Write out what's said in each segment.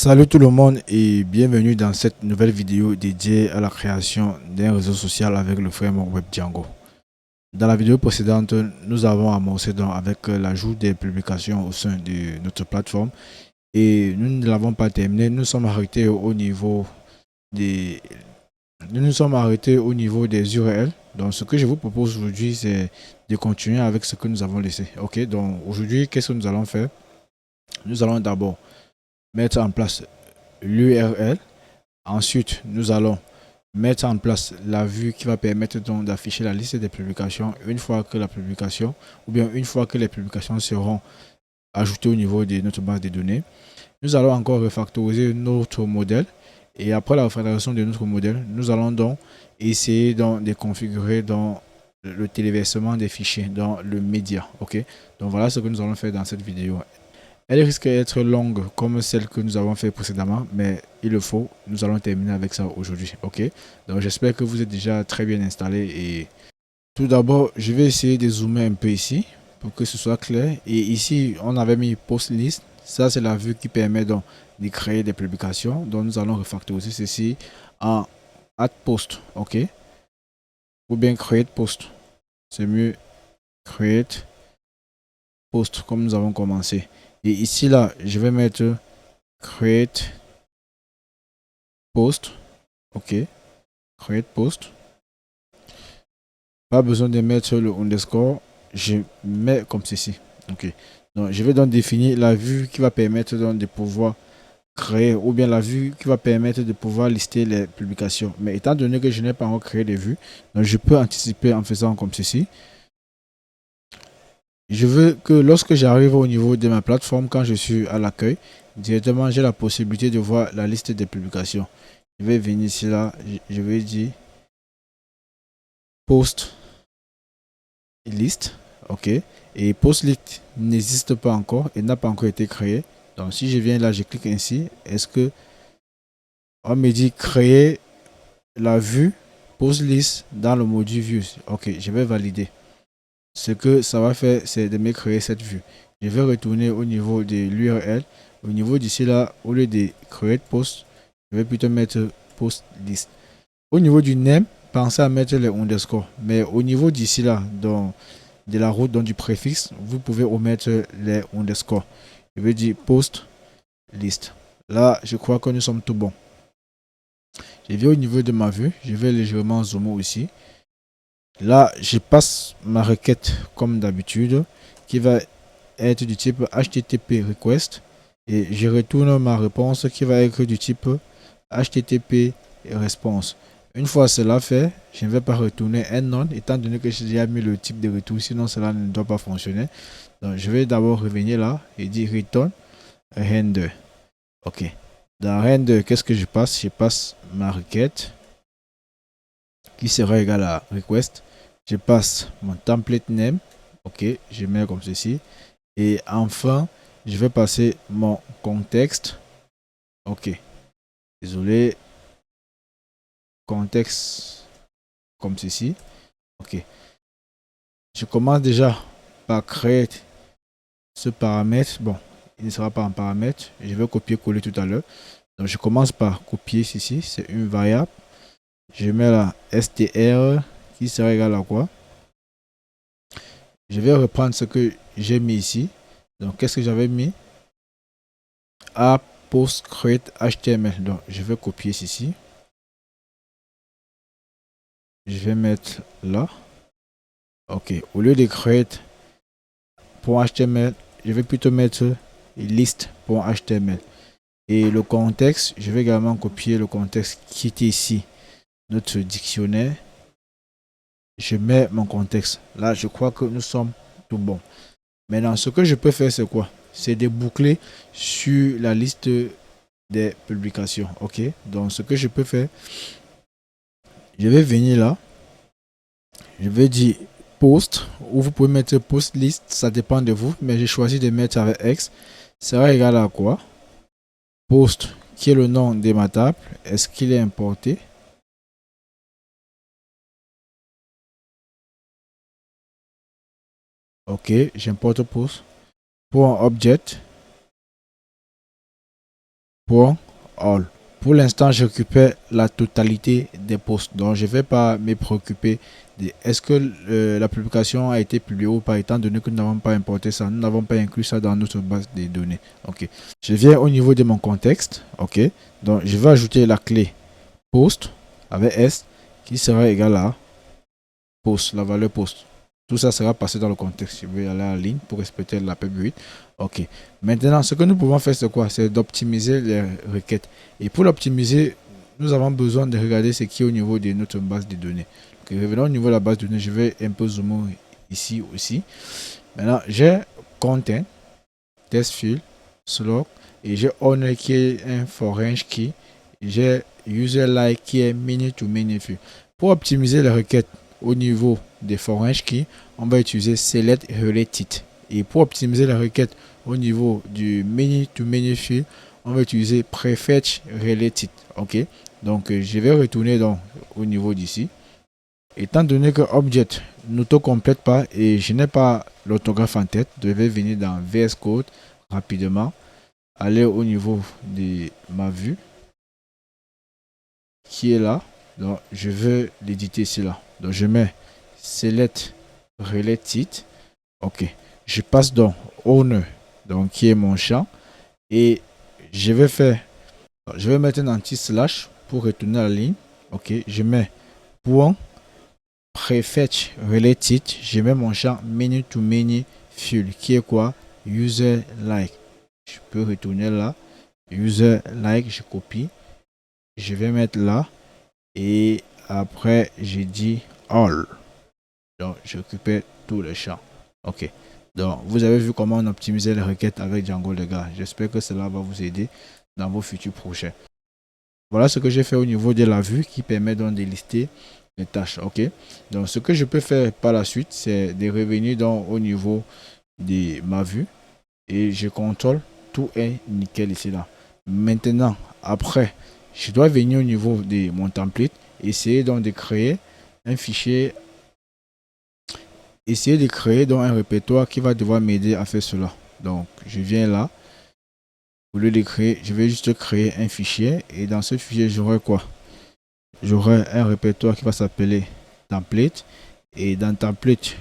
Salut tout le monde et bienvenue dans cette nouvelle vidéo dédiée à la création d'un réseau social avec le framework Web Django. Dans la vidéo précédente, nous avons amorcé donc avec l'ajout des publications au sein de notre plateforme et nous ne l'avons pas terminé. Nous sommes arrêtés au niveau des URL. Donc ce que je vous propose aujourd'hui, c'est de continuer avec ce que nous avons laissé. Ok, donc aujourd'hui, qu'est-ce que nous allons faire? Nous allons d'abord mettre en place l'URL. Ensuite, nous allons mettre en place la vue qui va permettre donc d'afficher la liste des publications une fois que la publication ou bien une fois que les publications seront ajoutées au niveau de notre base de données. Nous allons encore refactoriser notre modèle et après la refactorisation de notre modèle, nous allons donc essayer donc de configurer dans le téléversement des fichiers dans le média. Ok, donc voilà ce que nous allons faire dans cette vidéo. Elle risque d'être longue comme celle que nous avons fait précédemment, mais il le faut. Nous allons terminer avec ça aujourd'hui. Ok, donc j'espère que vous êtes déjà très bien installé. Et tout d'abord, je vais essayer de zoomer un peu ici pour que ce soit clair. Et ici, on avait mis post list. Ça, c'est la vue qui permet donc de créer des publications. Donc, nous allons refactoriser ceci en add post. Ok, ou bien create post. C'est mieux create post comme nous avons commencé. Et ici, là, je vais mettre create post. Ok, create post. Pas besoin de mettre le underscore. Je mets comme ceci. Ok, donc je vais donc définir la vue qui va permettre donc de pouvoir créer, ou bien la vue qui va permettre de pouvoir lister les publications. Mais étant donné que je n'ai pas encore créé de vues, donc je peux anticiper en faisant comme ceci. Je veux que lorsque j'arrive au niveau de ma plateforme, quand je suis à l'accueil, directement j'ai la possibilité de voir la liste des publications. Je vais venir ici là, je vais dire post list. Ok, et post list n'existe pas encore et n'a pas encore été créé. Donc si je viens là, je clique ainsi, est-ce que on me dit créer la vue post list dans le module views? Ok, je vais valider. Ce que ça va faire, c'est de me créer cette vue. Je vais retourner au niveau de l'URL. Au niveau d'ici là, au lieu de create post, je vais plutôt mettre post list. Au niveau du name, pensez à mettre les underscore. Mais au niveau d'ici là, donc de la route, donc du préfixe, vous pouvez omettre les underscore. Je vais dire post list. Là, je crois que nous sommes tout bon. Je vais au niveau de ma vue, je vais légèrement zoomer aussi. Là, je passe ma requête comme d'habitude qui va être du type HTTP request et je retourne ma réponse qui va être du type HTTP response. Une fois cela fait, je ne vais pas retourner un non étant donné que j'ai déjà mis le type de retour, sinon cela ne doit pas fonctionner. Donc je vais d'abord revenir là et dire return render. Ok. Dans render, qu'est-ce que je passe? Je passe ma requête qui sera égale à request. Je passe mon template name. Ok, je mets comme ceci. Et enfin, je vais passer mon contexte. Ok, désolé. Contexte comme ceci. Ok. Je commence déjà par créer ce paramètre. Bon, il ne sera pas en paramètre. Je vais copier-coller tout à l'heure. Donc, je commence par copier ceci. C'est une variable. Je mets la str qui sera égal à quoi? Je vais reprendre ce que j'ai mis ici. Donc, qu'est-ce que j'avais mis? A post create HTML. Donc, je vais copier ceci. Je vais mettre là. Ok. Au lieu de create.html, je vais plutôt mettre list.html. Et le contexte, je vais également copier le contexte qui était ici. Notre dictionnaire. Je mets mon contexte. Là, je crois que nous sommes tout bon. Maintenant, ce que je peux faire, c'est quoi? C'est de boucler sur la liste des publications. Ok, donc ce que je peux faire, je vais venir là, je vais dire post, ou vous pouvez mettre post list, ça dépend de vous, mais j'ai choisi de mettre avec x, sera égal à quoi? Post, qui est le nom de ma table, est-ce qu'il est importé? Ok, j'importe post. Pour un object, all. Pour l'instant, je récupère la totalité des posts. Donc, je ne vais pas me préoccuper de est-ce que la publication a été publiée ou pas, étant donné que nous n'avons pas importé ça, nous n'avons pas inclus ça dans notre base de données. Ok. Je viens au niveau de mon contexte. Ok. Donc, je vais ajouter la clé post avec S qui sera égal à post, la valeur post. Tout ça sera passé dans le contexte. Je vais aller à la ligne pour respecter la PEP8. Ok. Maintenant, ce que nous pouvons faire, c'est quoi? C'est d'optimiser les requêtes. Et pour l'optimiser, nous avons besoin de regarder ce qui est au niveau de notre base de données. Donc, revenons au niveau de la base de données. Je vais un peu zoomer ici aussi. Maintenant, j'ai content, test field, slot, et j'ai honor qui est un for range key. J'ai user like qui est mini to many field. Pour optimiser les requêtes au niveau des for range key, on va utiliser select related. Et pour optimiser la requête au niveau du many to many field, on va utiliser prefetch related. Ok. Donc je vais retourner donc au niveau d'ici. Étant donné que object n'auto-complète pas et je n'ai pas l'orthographe en tête, je vais venir dans VS Code rapidement, aller au niveau de ma vue qui est là. Donc je veux l'éditer ici là. Donc je mets select related. Ok. Je passe donc owner, donc qui est mon champ, et je vais mettre un anti-slash pour retourner à la ligne. Ok. Je mets point prefetch related, je mets mon champ many to many field qui est quoi? User like. Je peux retourner là. User like, je copie. Je vais mettre là. Et après, j'ai dit all. Donc, je récupère tous les champs. Ok. Donc, vous avez vu comment on optimisait les requêtes avec Django, les gars. J'espère que cela va vous aider dans vos futurs projets. Voilà ce que j'ai fait au niveau de la vue qui permet donc de lister les tâches. Ok. Donc, ce que je peux faire par la suite, c'est de revenir donc au niveau de ma vue et je contrôle. Tout est nickel ici là. Maintenant, après, je dois venir au niveau de mon template, essayer donc de créer un fichier, essayer de créer donc un répertoire qui va devoir m'aider à faire cela. Donc, je viens là. Au lieu de créer, je vais juste créer un fichier et dans ce fichier, j'aurai quoi? J'aurai un répertoire qui va s'appeler template et dans template,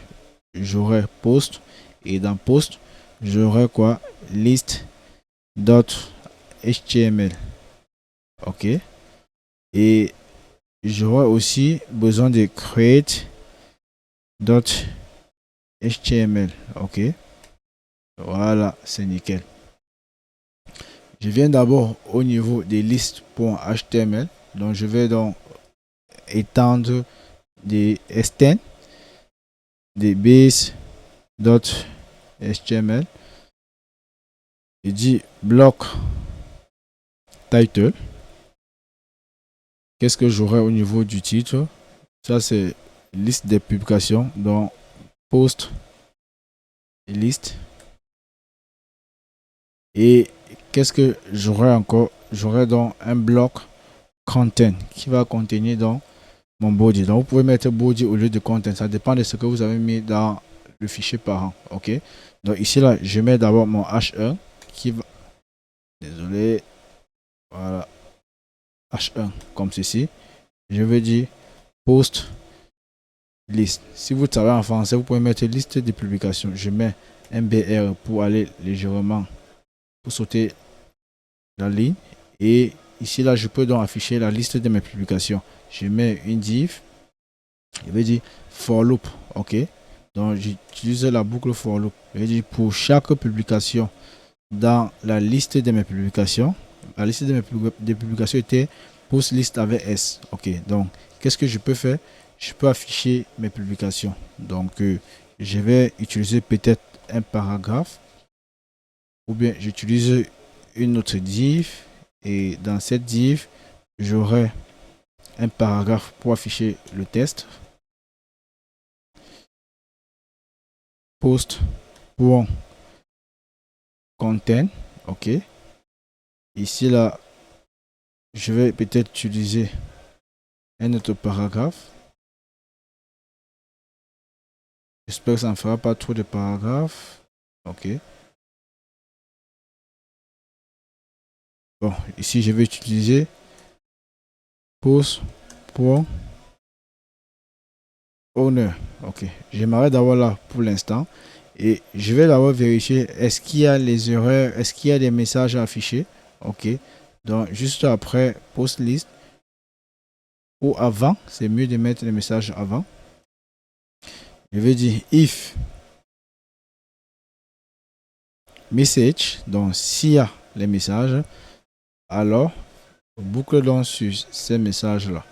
j'aurai post et dans post, j'aurai quoi? List.html. Ok. Et j'aurai aussi besoin de create.html. Ok. Voilà, c'est nickel. Je viens d'abord au niveau des listes.html. Donc je vais donc étendre des extend des base.html. Je dis block title. Qu'est-ce que j'aurai au niveau du titre? Ça, c'est liste des publications. Donc, post et liste. Et qu'est-ce que j'aurai encore? J'aurai donc un bloc content qui va contenir donc mon body. Donc, vous pouvez mettre body au lieu de content. Ça dépend de ce que vous avez mis dans le fichier parent. OK? Donc, ici, là, je mets d'abord mon H1 qui va. Désolé. Voilà. H1 comme ceci. Je vais dire post liste. Si vous savez en français, vous pouvez mettre liste de publications. Je mets MBR pour aller légèrement, pour sauter la ligne. Et ici, là, je peux donc afficher la liste de mes publications. Je mets une div. Je vais dire for loop. OK. Donc, j'utilise la boucle for loop. Je vais dire pour chaque publication dans la liste de mes publications. La liste de mes publications était post list avec S. OK. Donc, qu'est-ce que je peux faire? Je peux afficher mes publications. Donc, je vais utiliser peut-être un paragraphe ou bien j'utilise une autre div et dans cette div, j'aurai un paragraphe pour afficher le test. Post.content. OK. Ici, là, je vais peut-être utiliser un autre paragraphe. J'espère que ça ne fera pas trop de paragraphes. OK. Bon, ici, je vais utiliser post.owner. Ok, j'aimerais d'avoir là pour l'instant. Et je vais d'abord vérifier est-ce qu'il y a les erreurs, est-ce qu'il y a des messages à afficher. Ok, donc juste après post list ou avant, c'est mieux de mettre les messages avant. Je vais dire if message, donc s'il y a les messages, alors boucle donc sur ces messages-là.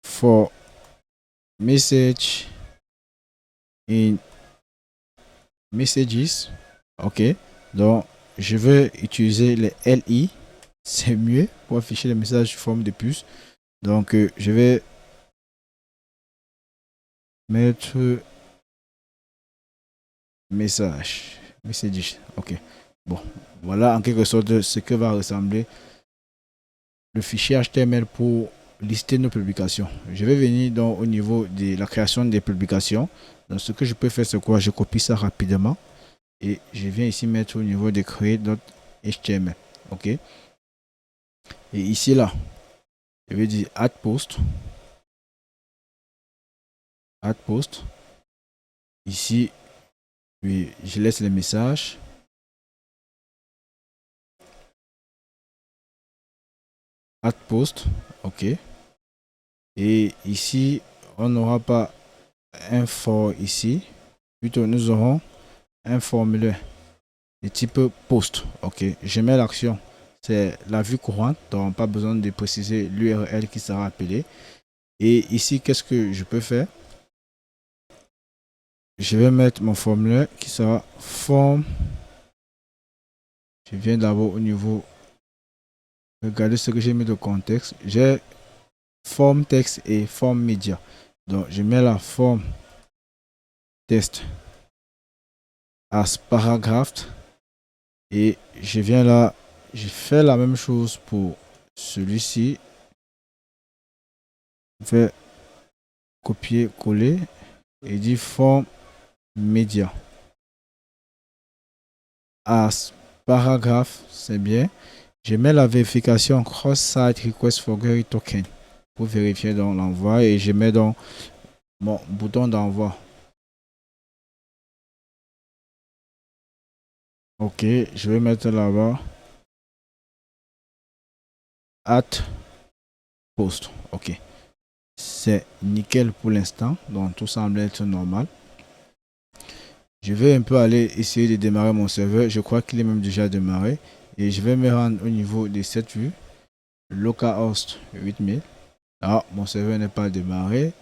For message in messages, ok, donc je vais utiliser les LI, c'est mieux pour afficher les messages sous forme de puce. Donc je vais mettre messages, ok. Bon, voilà en quelque sorte ce que va ressembler le fichier HTML pour lister nos publications. Je vais venir donc au niveau de la création des publications. Donc ce que je peux faire, c'est quoi? Je copie ça rapidement et je viens ici mettre au niveau de créer .html. Ok. Et ici là, je vais dire add post. Add post. Ici, puis je laisse les messages. Add post. Ok. Et ici, on n'aura pas un for ici. Plutôt, nous aurons un formulaire de type post. Ok. Je mets l'action. C'est la vue courante. Donc, pas besoin de préciser l'URL qui sera appelée. Et ici, qu'est-ce que je peux faire? Je vais mettre mon formulaire qui sera form. Je viens d'abord au niveau. Regardez ce que j'ai mis de contexte. J'ai form texte et form média. Donc, je mets la forme test as paragraphe. Et je viens là. Je fais la même chose pour celui-ci. Je vais copier, coller. Et dire form média. As paragraphe, c'est bien. Je mets la vérification cross-site request for query token pour vérifier dans l'envoi et je mets dans mon bouton d'envoi. Ok, je vais mettre là-bas at post. Ok, c'est nickel pour l'instant, donc tout semble être normal. Je vais un peu aller essayer de démarrer mon serveur. Je crois qu'il est même déjà démarré et je vais me rendre au niveau de cette vue localhost 8000. Ah, mon serveur n'est pas démarré.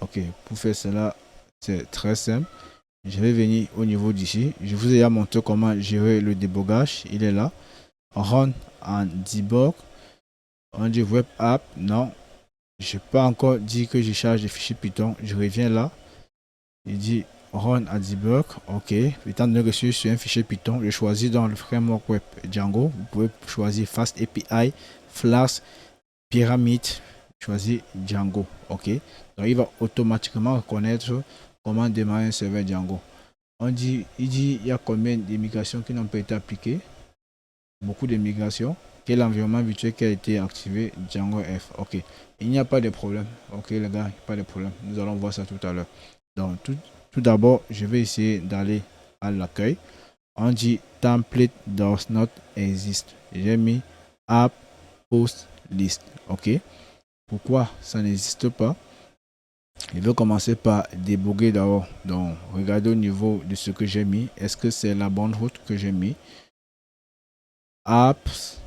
Ok, pour faire cela, c'est très simple. Je vais venir au niveau d'ici. Je vous ai déjà montré comment gérer le débogage. Il est là. Run en debug. On dit web app. Non. Je n'ai pas encore dit que je charge des fichiers Python. Je reviens là. Il dit run en debug. Ok. Étant donné que je suis sur un fichier Python, je choisis dans le framework web Django. Vous pouvez choisir Fast API, Flask, Pyramid. Choisir Django. Ok. Donc il va automatiquement reconnaître comment démarrer un serveur Django. Il y a combien d'immigration qui n'ont pas été appliquées? Beaucoup d'immigration. Quel environnement virtuel qui a été activé? Django F. Ok. Il n'y a pas de problème. Ok les gars, pas de problème. Nous allons voir ça tout à l'heure. Donc tout d'abord, je vais essayer d'aller à l'accueil. On dit template does not exist. J'ai mis app post list. Ok. Pourquoi ça n'existe pas? Je vais commencer par déboguer d'abord. Donc, regardez au niveau de ce que j'ai mis. Est-ce que c'est la bonne route que j'ai mis? Apps,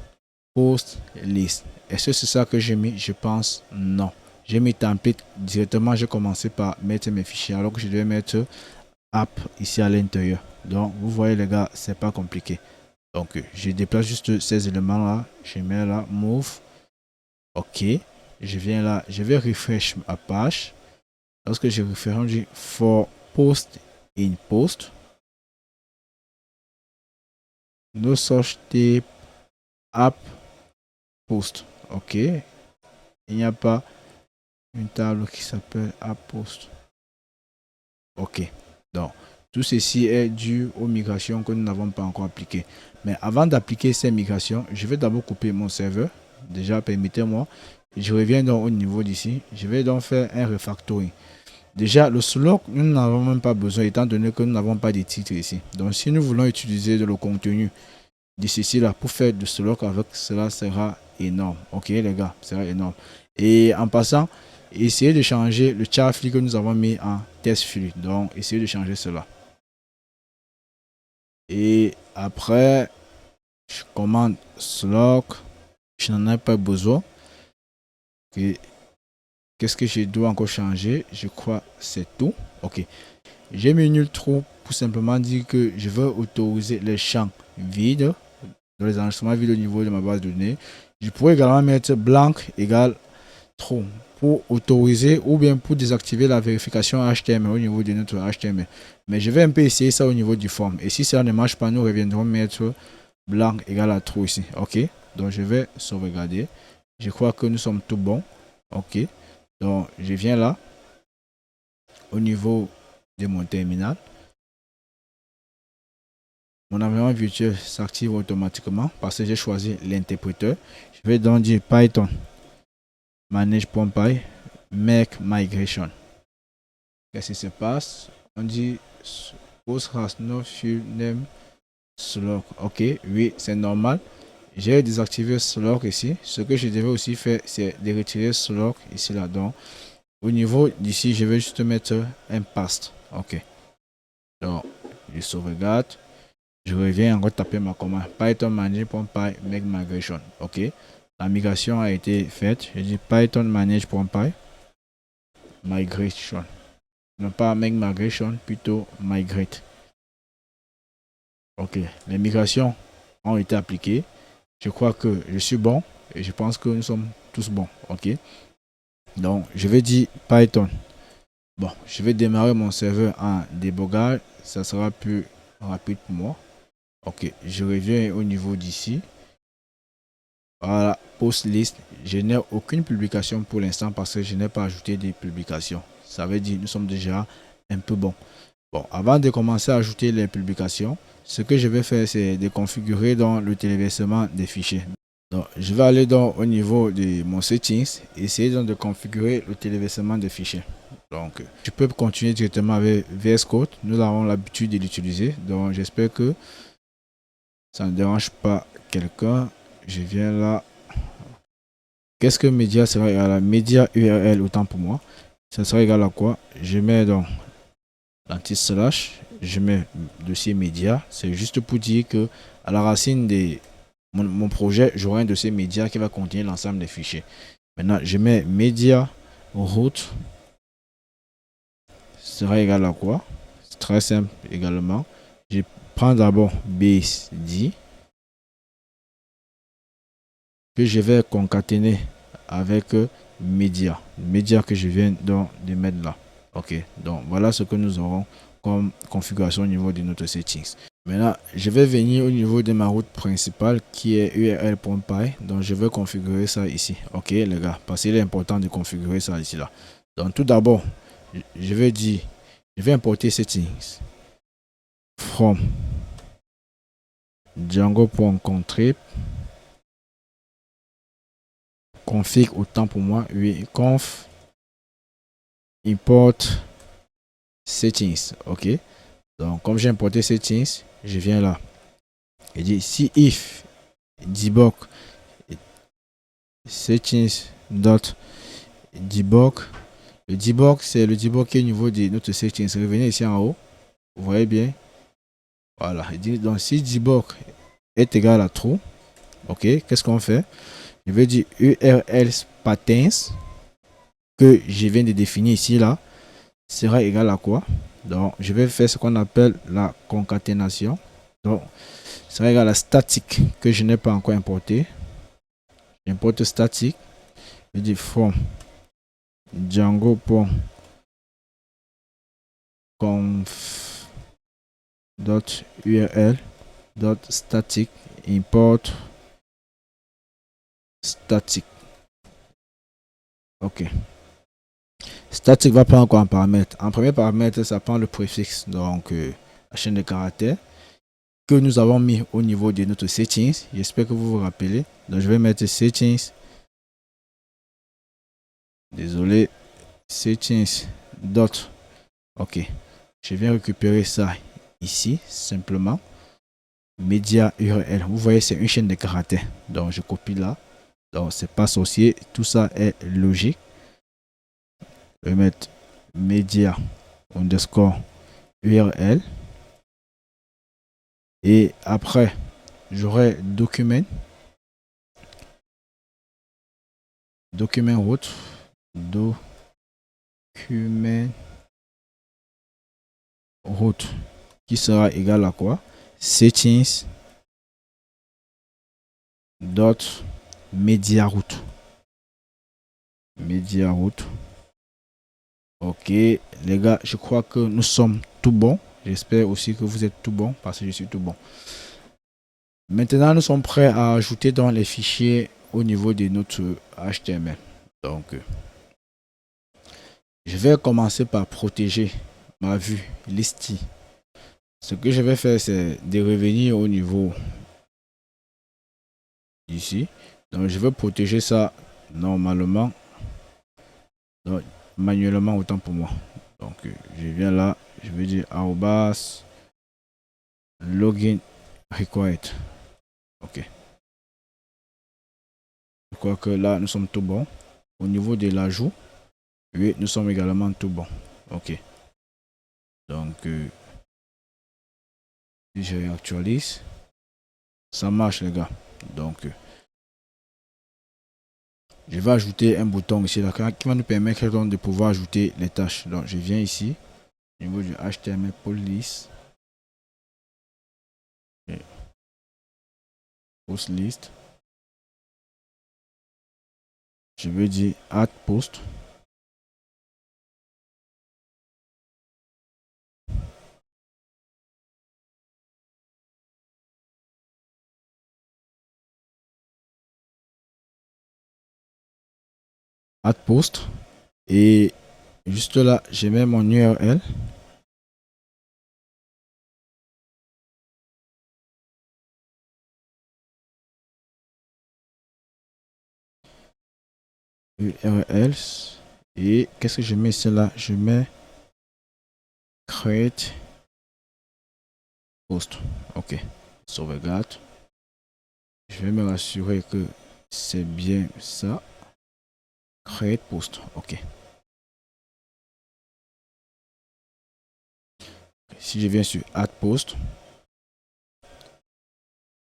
post, list. Est-ce que c'est ça que j'ai mis? Je pense non. J'ai mis template directement. J'ai commencé par mettre mes fichiers alors que je devais mettre app ici à l'intérieur. Donc, vous voyez les gars, c'est pas compliqué. Donc, je déplace juste ces éléments là. Je mets là, move. Ok. Je viens là. Je vais refresh ma page. Lorsque je refresh, on dit for post in post. No such type app post. Ok. Il n'y a pas une table qui s'appelle app post. Ok. Donc, Tout ceci est dû aux migrations que nous n'avons pas encore appliquées. Mais avant d'appliquer ces migrations, je vais d'abord couper mon serveur. Déjà, permettez-moi. Je reviens donc au niveau d'ici. Je vais donc faire un refactoring. Déjà, le slot, nous n'avons même pas besoin étant donné que nous n'avons pas de titre ici. Donc, si nous voulons utiliser le contenu de ceci là pour faire du slot avec cela sera énorme. Ok, les gars, sera énorme. Et en passant, essayez de changer le charfli que nous avons mis en test flux. Donc, essayez de changer cela. Et après, je commande slot. Je n'en ai pas besoin. Okay. Qu'est-ce que je dois encore changer? Je crois que c'est tout. Ok. J'ai mis nul trou pour simplement dire que je veux autoriser les champs vides dans les enregistrements vides au niveau de ma base de données. Je pourrais également mettre blanc égale trou pour autoriser ou bien pour désactiver la vérification HTML au niveau de notre HTML. Mais je vais un peu essayer ça au niveau du form. Et si ça ne marche pas, nous reviendrons mettre blanc égale à trou ici. Ok. Donc je vais sauvegarder. Je crois que nous sommes tout bons. Ok. Donc je viens là au niveau de mon terminal. Mon environnement virtuel s'active automatiquement parce que j'ai choisi l'interpréteur. Je vais donc dire Python manage.py make migration. Qu'est-ce qui se passe? On dit post has no field name slug. Ok, oui, c'est normal. J'ai désactivé slug ici. Ce que je devais aussi faire, c'est de retirer slug ici là. Donc, au niveau d'ici, je vais juste mettre un paste. Ok. Donc, je sauvegarde. Je reviens encore taper ma commande Python manage.py make migration. Ok. La migration a été faite. Je dis Python manage.py migration. Non pas make migration, plutôt migrate. Ok. Les migrations ont été appliquées. Je crois que je suis bon et je pense que nous sommes tous bons. Ok. Donc, je vais dire Python. Bon, je vais démarrer mon serveur en débogage. Ça sera plus rapide pour moi. Ok, je reviens au niveau d'ici. Voilà, post list. Je n'ai aucune publication pour l'instant parce que je n'ai pas ajouté des publications. Ça veut dire que nous sommes déjà un peu bons. Bon, avant de commencer à ajouter les publications, ce que je vais faire, c'est de configurer dans le téléversement des fichiers. Donc, je vais aller au niveau de mon settings, essayer donc de configurer le téléversement des fichiers. Donc, je peux continuer directement avec VS Code. Nous avons l'habitude de l'utiliser. Donc, j'espère que ça ne dérange pas quelqu'un. Je viens là. Qu'est-ce que média sera égal à média URL autant pour moi? Ça sera égal à quoi? Je mets donc l'anti-slash. Je mets dossier média. C'est juste pour dire que à la racine de mon projet, j'aurai un dossier média qui va contenir l'ensemble des fichiers. Maintenant, je mets média route. Sera égal à quoi? C'est très simple également. Je prends d'abord base10 que je vais concaténer avec média que je viens donc de mettre là. Ok, donc voilà ce que nous aurons comme configuration au niveau de notre settings. Maintenant, je vais venir au niveau de ma route principale qui est url.py. Donc je vais configurer ça ici. Ok les gars, parce qu'il est important de configurer ça ici là. Donc tout d'abord, je vais dire, je vais importer settings from django.contrib config autant pour moi, oui, conf import settings. Ok, donc comme j'ai importé settings, je viens là et dis si if debug settings dot debug. Le debug, c'est le debug qui est au niveau de notre settings. Revenez ici en haut, vous voyez bien, voilà. Donc si debug est égal à true, ok, qu'est-ce qu'on fait? Je vais dire url patterns que je viens de définir ici là sera égal à quoi? Donc je vais faire ce qu'on appelle la concaténation. Donc sera égal à statique que je n'ai pas encore importé. J'importe statique. Je dis from django.conf.url.static import static. Ok. Static va prendre quoi en paramètre? En premier paramètre, ça prend le préfixe. Donc, la chaîne de caractères que nous avons mis au niveau de notre settings. J'espère que vous vous rappelez. Donc je vais mettre settings. Désolé. Settings. Dot. Ok. Je viens récupérer ça ici simplement. Média URL. Vous voyez, c'est une chaîne de caractères. Donc je copie là. Donc c'est pas sorcier. Tout ça est logique. Je vais mettre média underscore URL. Et après, j'aurai document route, document route qui sera égal à quoi? Settings dot media route. Media route. Ok, les gars, je crois que nous sommes tout bons. J'espère aussi que vous êtes tout bon parce que je suis tout bon. Maintenant, nous sommes prêts à ajouter dans les fichiers au niveau de notre HTML. Donc, je vais commencer par protéger ma vue listy. Ce que je vais faire, c'est de revenir au niveau ici. Donc, je vais protéger ça normalement. Donc, manuellement, autant pour moi. Donc, je viens là. Je vais dire arrobas login required. Ok. Je crois que là, nous sommes tout bon. Au niveau de l'ajout, oui, nous sommes également tout bon. Ok. Donc, si je réactualise, ça marche, les gars. Donc, je vais ajouter un bouton ici là, qui va nous permettre donc de pouvoir ajouter les tâches. Donc, je viens ici, au niveau du HTML police, post list. Je veux dire add post. Add post. Et juste là, je mets mon URL. URL. Et qu'est-ce que je mets ici là? Je mets create post. Ok. Sauvegarde. Je vais me rassurer que c'est bien ça. Create post. Ok. Si je viens sur add post,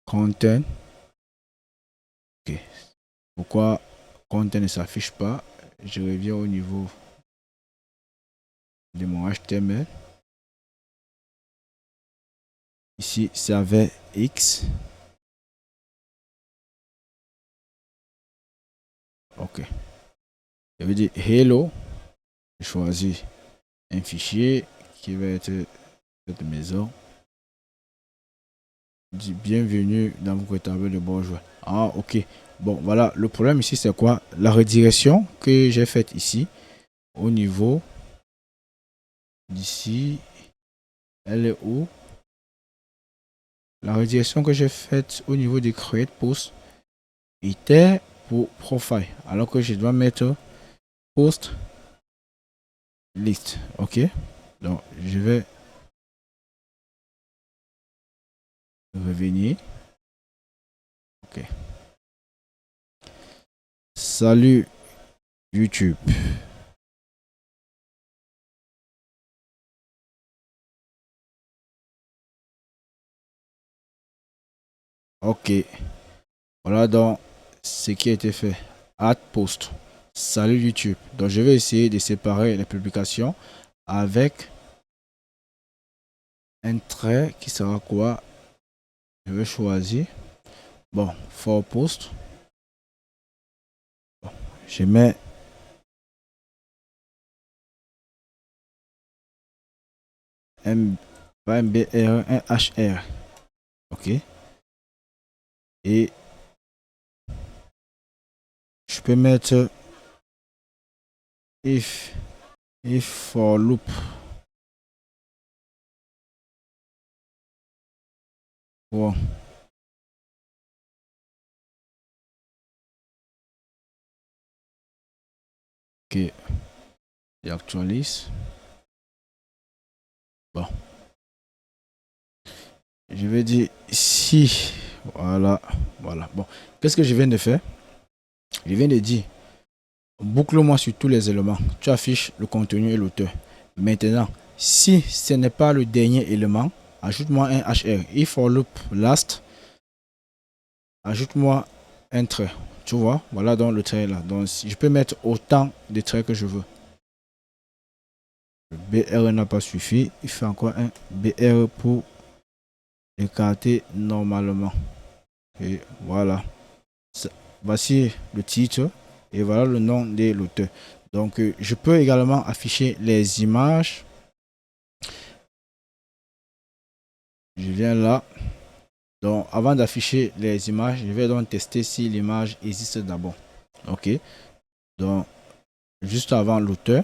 content. Ok. Pourquoi content ne s'affiche pas? Je reviens au niveau de mon HTML. Ici, c'est avec X. Ok. Je vais dire hello. Je choisis un fichier qui va être cette maison. Dit bienvenue dans votre table de bonjour. Ah, ok. Bon, voilà. Le problème ici, c'est quoi? La redirection que j'ai faite ici, au niveau d'ici, elle est où? La redirection que j'ai faite au niveau de create post était pour profile, alors que je dois mettre post list. Ok. Donc, je vais revenir. Ok. Salut YouTube. Ok. Voilà donc ce qui a été fait. Add post. Salut YouTube. Donc je vais essayer de séparer les publications avec un trait qui sera quoi? Je vais choisir. Bon, for post. Bon, je mets pas MBR, un HR. Ok. Et je peux mettre if for loop. Bon. Ok, j'actualise. Bon, je vais dire ici. Voilà, voilà. Bon, qu'est-ce que je viens de faire? Je viens de dire, boucle-moi sur tous les éléments. Tu affiches le contenu et l'auteur. Maintenant, si ce n'est pas le dernier élément, ajoute-moi un HR. If for loop last, ajoute-moi un trait. Tu vois, voilà donc le trait là. Donc, je peux mettre autant de traits que je veux. Le BR n'a pas suffi. Il fait encore un BR pour écarter normalement. Et voilà. Voici le titre et voilà le nom de l'auteur. Donc, je peux également afficher les images. Je viens là. Donc, avant d'afficher les images, je vais donc tester si l'image existe d'abord. Ok. Donc, juste avant l'auteur,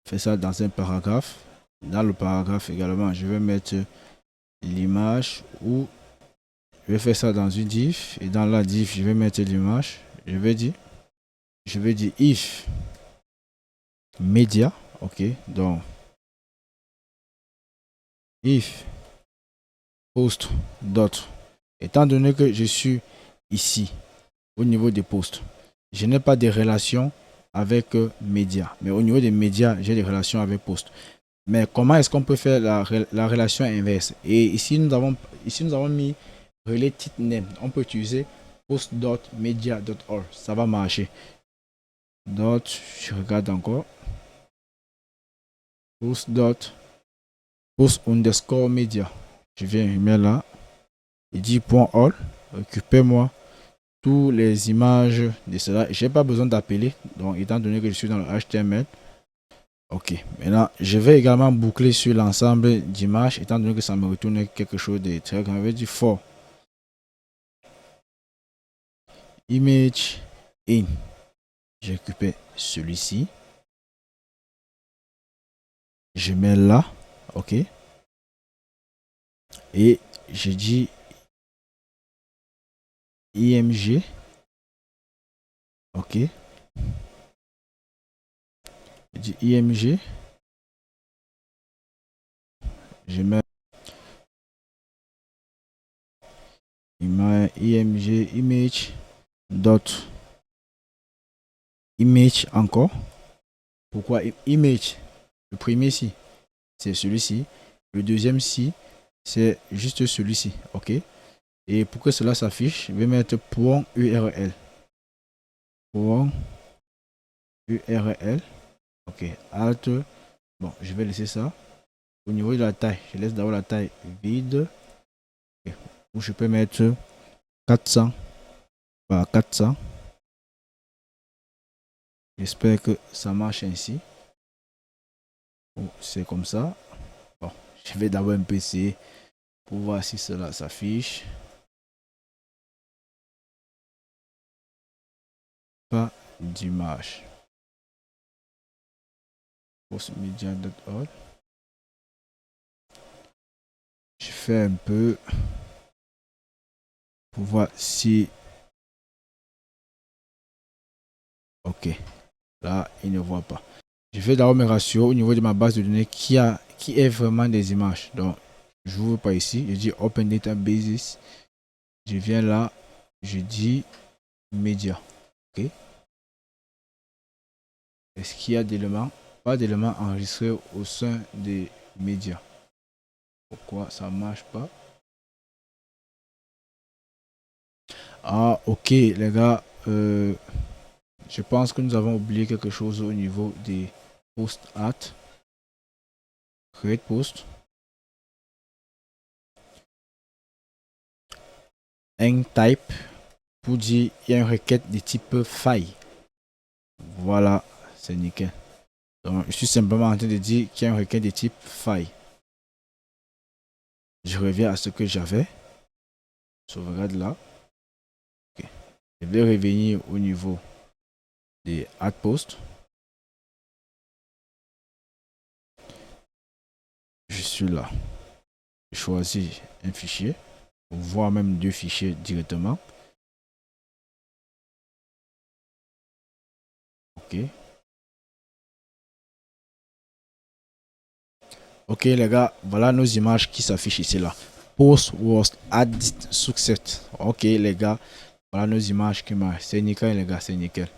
fais ça dans un paragraphe. Dans le paragraphe également, je vais mettre l'image ou je vais faire ça dans une div. Et dans la div, je vais mettre l'image. Je vais dire if media. Ok. Donc, if post dot. Étant donné que je suis ici au niveau des posts, je n'ai pas de relation avec médias, mais au niveau des médias, j'ai des relations avec posts. Mais comment est-ce qu'on peut faire la relation inverse? Et ici nous avons mis related name. On peut utiliser post.media.org. Ça va marcher. Dot, je regarde encore. Post underscore media. Je viens mettre là. Il dit .all. Occupez-moi tous les images de cela. J'ai pas besoin d'appeler. Donc, étant donné que je suis dans le HTML. Ok. Maintenant, je vais également boucler sur l'ensemble d'images. Étant donné que ça me retourne quelque chose de très grand. Je vais dire for image in. J'ai récupéré celui-ci. Je mets là. Ok. Et je dis img. Ok. Je dis img. Je mets img image dot image encore. Pourquoi image? Le premier ici, c'est celui-ci. Le deuxième ici, c'est juste celui-ci. Ok. Et pour que cela s'affiche, je vais mettre point URL. Point URL. Ok. Alt. Bon, je vais laisser ça. Au niveau de la taille, je laisse d'abord la taille vide. Okay. Ou je peux mettre 400 par 400. J'espère que ça marche ainsi. C'est comme ça. Bon, je vais d'abord un peu essayer pour voir si cela s'affiche. Pas d'image. Postmedia.org. Je fais un peu pour voir si. Ok. Là, il ne voit pas. Je vais d'abord me rassurer au niveau de ma base de données qui est vraiment des images. Donc, je n'ouvre pas ici. Je dis Open Databases. Je viens là. Je dis Média. Ok. Est-ce qu'il y a d'éléments? Pas d'éléments enregistrés au sein des médias. Pourquoi ça ne marche pas? Ah, ok, les gars. Je pense que nous avons oublié quelque chose au niveau des post at. Create post. Un type pour dire il y a une requête de type file. Voilà, c'est nickel. Donc, je suis simplement en train de dire qu'il y a une requête de type file. Je reviens à ce que j'avais. Sauvegarde là. Okay. Je vais revenir au niveau des add post. Je suis là. Je choisis un fichier, voire même 2 fichiers directement. Ok. Ok les gars, voilà nos images qui s'affichent ici là. Post was added success. Ok les gars, voilà nos images qui marchent. C'est nickel les gars, c'est nickel.